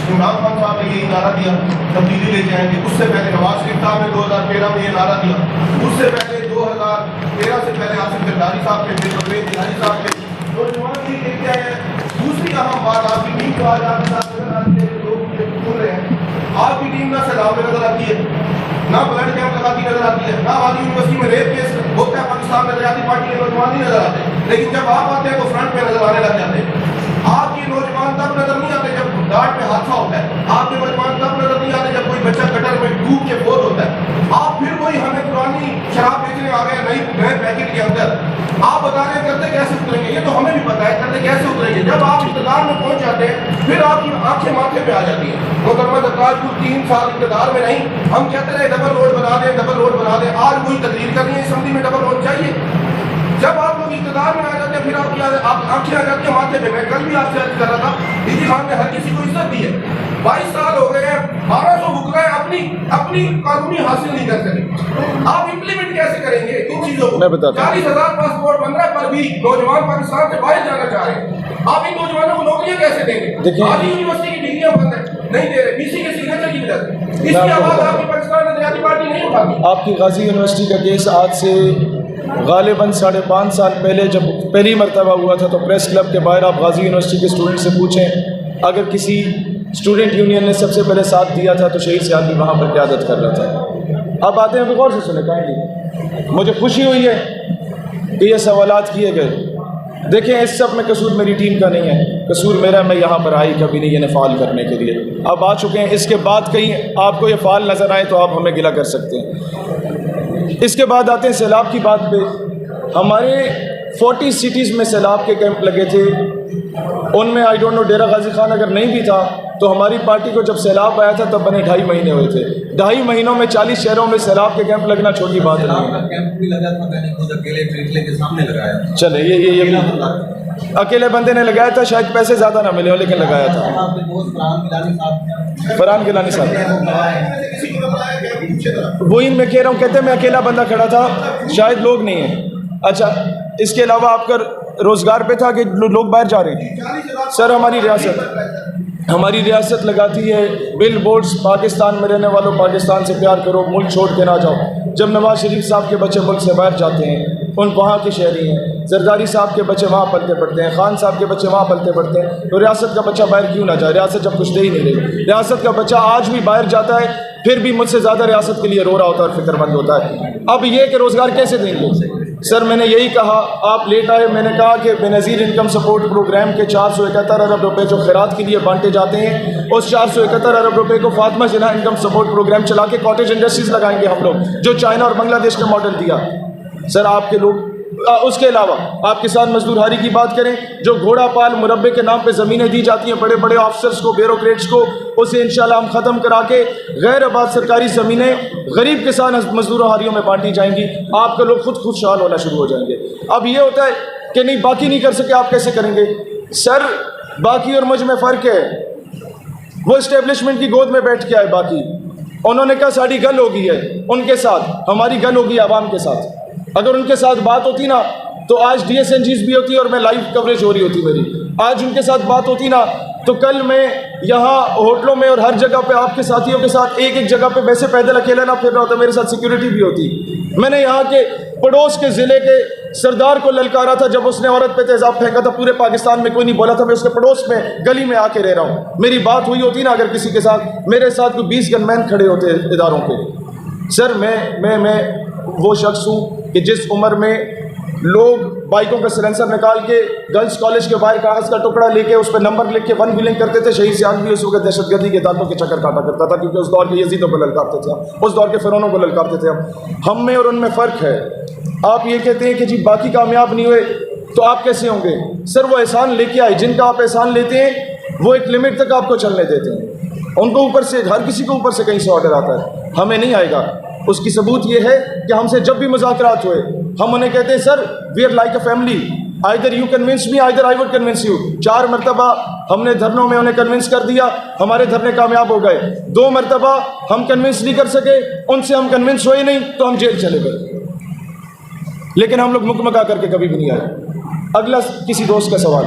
عمران خان صاحب نے یہی نعرہ دیا تبدیلی لے کے آئیں گے. اس سے پہلے نواز شریف صاحب نے 2013 میں یہ نعرہ دیا. اس سے پہلے 2013 سے پہلے آصف زرداری صاحب کے پرویز الہی صاحب کے نوجوان بھی دیکھتے آئے ہیں. دوسری اہم بات آپ کی ٹیم کو آج آپ کے ساتھ نظر آتی ہے. لوگ سن رہے ہیں آپ کی ٹیم نہ سیلاب میں نظر آتی ہے, نہ بلڈ کیمپ لگاتی نظر آتی ہے, نہ آبادی یونیورسٹی میں ریپ کیس ہوتا ہے پاکستان میں نظریاتی پارٹی کے نوجوان نہیں نظر آتے. لیکن جب آپ آتے ہیں تو فرنٹ پہ نظر آنے لگ جاتے ہیں. آپ کے نوجوان تب نظر نہیں آتے جب گھاٹ پہ حادثہ ہوتا ہے. آپ کے نوجوان تب نظر نہیں آتے جب کوئی بچہ گٹر میں ڈوب کے فوت ہوتا ہے. آپ پھر وہی ہمیں پرانی شراب بیچنے آ گئے نئے پیکٹ کے اندر. آپ بتا رہے ہیں کرتے کیسے اتریں گے, یہ تو ہمیں بھی پتا ہے کرتے کیسے اتریں گے. جب آپ اقتدار میں پہنچ جاتے ہیں پھر آپ کی آنکھیں ماتھے پہ آ جاتی ہیں. محترمہ زرتاج کو 3 سال اقتدار میں نہیں, ہم کہتے رہے ڈبل روڈ بنا دیں ڈبل روڈ بنا دیں. آج کوئی تقریر کرنی ہے اسمبلی میں ڈبل روڈ چاہیے. جب آپ لوگ اقتدار میں آ جاتے ہیں پھر آپ کی آنکھیں آ جاتی ہیں ماتھے پہ. میں کل بھی آپ سے عرض کر رہا تھا ڈی جی خان نے ہر کسی کو عزت دی ہے. 22 سال ہو گئے ہیں, 1200 حکمران اپنی قانونی حاصل نہیں کر سکے. آپ امپلیمنٹ کیسے کریں گے ان چیزوں کو؟ 40,000 پاسپورٹ بن رہا پر بھی نوجوان پاکستان سے باہر جانا چاہ رہے ہیں. آپ ان نوجوانوں کو نوکریاں کیسے دیں گے؟ آج یونیورسٹی کی ڈگریاں بند ہیں, نہیں دے رہے, بی سی کے سگنیچر کی وجہ سے. اس کی آواز آپ کی پاکستان نظریاتی پارٹی نہیں اٹھاتی. آپ کی غازی یونیورسٹی کا کیس آج سے غالباً 5.5 سال پہلے جب پہلی مرتبہ ہوا تھا تو پریس کلب کے باہر آپ غازی یونیورسٹی کے اسٹوڈنٹ سے پوچھیں, اگر کسی اسٹوڈنٹ یونین نے سب سے پہلے ساتھ دیا تھا تو شہید سیاد بھی وہاں پر قیادت کر رہا تھا. اب آتے ہیں غور سے سنیں کائنڈلی. مجھے خوشی ہوئی ہے کہ یہ سوالات کیے گئے. دیکھیں اس سب میں قصور میری ٹیم کا نہیں ہے, قصور میرا, میں یہاں پر آئی کبھی نہیں یہ فعال کرنے کے لیے. اب آ چکے ہیں, اس کے بعد کہیں آپ کو یہ فعال نظر آئے تو آپ ہمیں گلہ کر سکتے ہیں. اس کے بعد آتے ہیں سیلاب کی بات پہ. ہمارے 40 سٹیز میں سیلاب کے کیمپ لگے تھے. ان میں I don't know Dera Ghazi Khan اگر نہیں بھی تھا تو ہماری پارٹی کو جب سیلاب آیا تھا تب بنے 2.5 مہینے ہوئے تھے. 2.5 مہینوں میں 40 شہروں میں سیلاب کے کیمپ لگنا چھوٹی بات نہیں. کیمپ بھی لگا تھا, میں نے خود اکیلے ٹریٹلے کے سامنے لگایا. چلے یہ اکیلے بندے نے لگایا تھا, شاید پیسے زیادہ نہ ملے ہو لیکن لگایا تھا. فرحان گیلانی صاحب وہی میں کہہ رہا ہوں, کہتے ہیں میں اکیلا بندہ کھڑا تھا, شاید لوگ نہیں ہیں. اچھا اس کے علاوہ آپ کا روزگار پہ تھا کہ لوگ باہر جا رہے ہیں. سر ہماری ریاست لگاتی ہے بل بورڈز, پاکستان میں رہنے والوں پاکستان سے پیار کرو, ملک چھوڑ کے نہ جاؤ. جب نواز شریف صاحب کے بچے ملک سے باہر جاتے ہیں, ان وہاں کے شہری ہیں, زرداری صاحب کے بچے وہاں پلتے پڑھتے ہیں, خان صاحب کے بچے وہاں پلتے پڑھتے ہیں, تو ریاست کا بچہ باہر کیوں نہ جائے؟ ریاست جب کچھ دے ہی نہیں رہی. ریاست کا بچہ آج بھی باہر جاتا ہے پھر بھی مجھ سے زیادہ ریاست کے لیے رو رہا ہوتا ہے اور فکر مند ہوتا ہے. اب یہ کہ روزگار کیسے دیں گے؟ سر میں نے یہی کہا, آپ لیٹ آئے, میں نے کہا کہ بے نظیر انکم سپورٹ پروگرام کے 471 ارب روپے جو خیرات کے لیے بانٹے جاتے ہیں, اس 471 ارب روپے کو فاطمہ جناح انکم سپورٹ پروگرام چلا کے کاٹیج انڈسٹریز لگائیں گے ہم لوگ, جو چائنا اور بنگلہ دیش کا ماڈل دیا. سر آپ کے لوگ اس کے علاوہ آپ کسان مزدور ہاری کی بات کریں, جو گھوڑا پال مربے کے نام پہ زمینیں دی جاتی ہیں بڑے بڑے آفیسرز کو, بیوروکریٹس کو, اسے انشاءاللہ ہم ختم کرا کے غیر آباد سرکاری زمینیں غریب کسان مزدوروں ہاریوں میں بانٹی جائیں گی. آپ کے لوگ خود خوشحال ہونا شروع ہو جائیں گے. اب یہ ہوتا ہے کہ نہیں باقی نہیں کر سکے, آپ کیسے کریں گے؟ سر باقی اور مجھ میں فرق ہے. وہ اسٹیبلشمنٹ کی گود میں بیٹھ کے آئے, باقی انہوں نے کہا ساری گل ہو گئی ہے ان کے ساتھ, ہماری گل ہو گئی عوام کے ساتھ. اگر ان کے ساتھ بات ہوتی نا تو آج ڈی ایس این جیز بھی ہوتی اور میں لائیو کوریج ہو رہی ہوتی میری. آج ان کے ساتھ بات ہوتی نا تو کل میں یہاں ہوٹلوں میں اور ہر جگہ پہ آپ کے ساتھیوں کے ساتھ ایک جگہ پہ ویسے پیدل اکیلا نہ پھر رہا ہوتا, میرے ساتھ سیکیورٹی بھی ہوتی. میں نے یہاں کے پڑوس کے ضلع کے سردار کو للکارا تھا جب اس نے عورت پہ تیزاب پھینکا تھا. پورے پاکستان میں کوئی نہیں بولا تھا, میں اس کے پڑوس میں گلی میں آ کے رہ رہا ہوں. میری بات ہوئی ہوتی نا اگر کسی کے ساتھ, میرے ساتھ کوئی 20 گن مین کھڑے ہوتے اداروں کے. سر میں وہ شخص ہوں کہ جس عمر میں لوگ بائکوں کا سلنسر نکال کے گرلز کالج کے باہر کاغذ کا ٹکڑا لے کے اس پہ نمبر لکھ کے 1 بلنگ کرتے تھے. شہید سیاد بھی اس وقت دہشت گردی کے دانتوں کے چکر کاٹا کرتا تھا, کیونکہ اس دور کے یزیدوں کو للکارتے تھے, اس دور کے فرعونوں کو للکارتے تھے. ہم میں اور ان میں فرق ہے. آپ یہ کہتے ہیں کہ جی باقی کامیاب نہیں ہوئے تو آپ کیسے ہوں گے؟ سر وہ احسان لے کے آئے, جن کا آپ احسان لیتے ہیں وہ ایک لمٹ تک آپ کو چلنے دیتے ہیں. ان کو اوپر سے, ہر کسی کو اوپر سے کہیں سے آرڈر آتا ہے, ہمیں نہیں آئے گا. اس کی ثبوت یہ ہے کہ ہم سے جب بھی مذاکرات ہوئے ہم انہیں کہتے ہیں sir we are like a family, either you convince me, either I would convince you. 4 مرتبہ ہم نے دھرنوں میں انہیں کنونس کر دیا, ہمارے دھرنے کامیاب ہو گئے. 2 مرتبہ ہم کنونس نہیں کر سکے, ان سے ہم کنونس ہوئے نہیں تو ہم جیل چلے گئے. لیکن ہم لوگ مکمکا کر کے کبھی بھی نہیں آئے. اگلا کسی دوست کا سوال.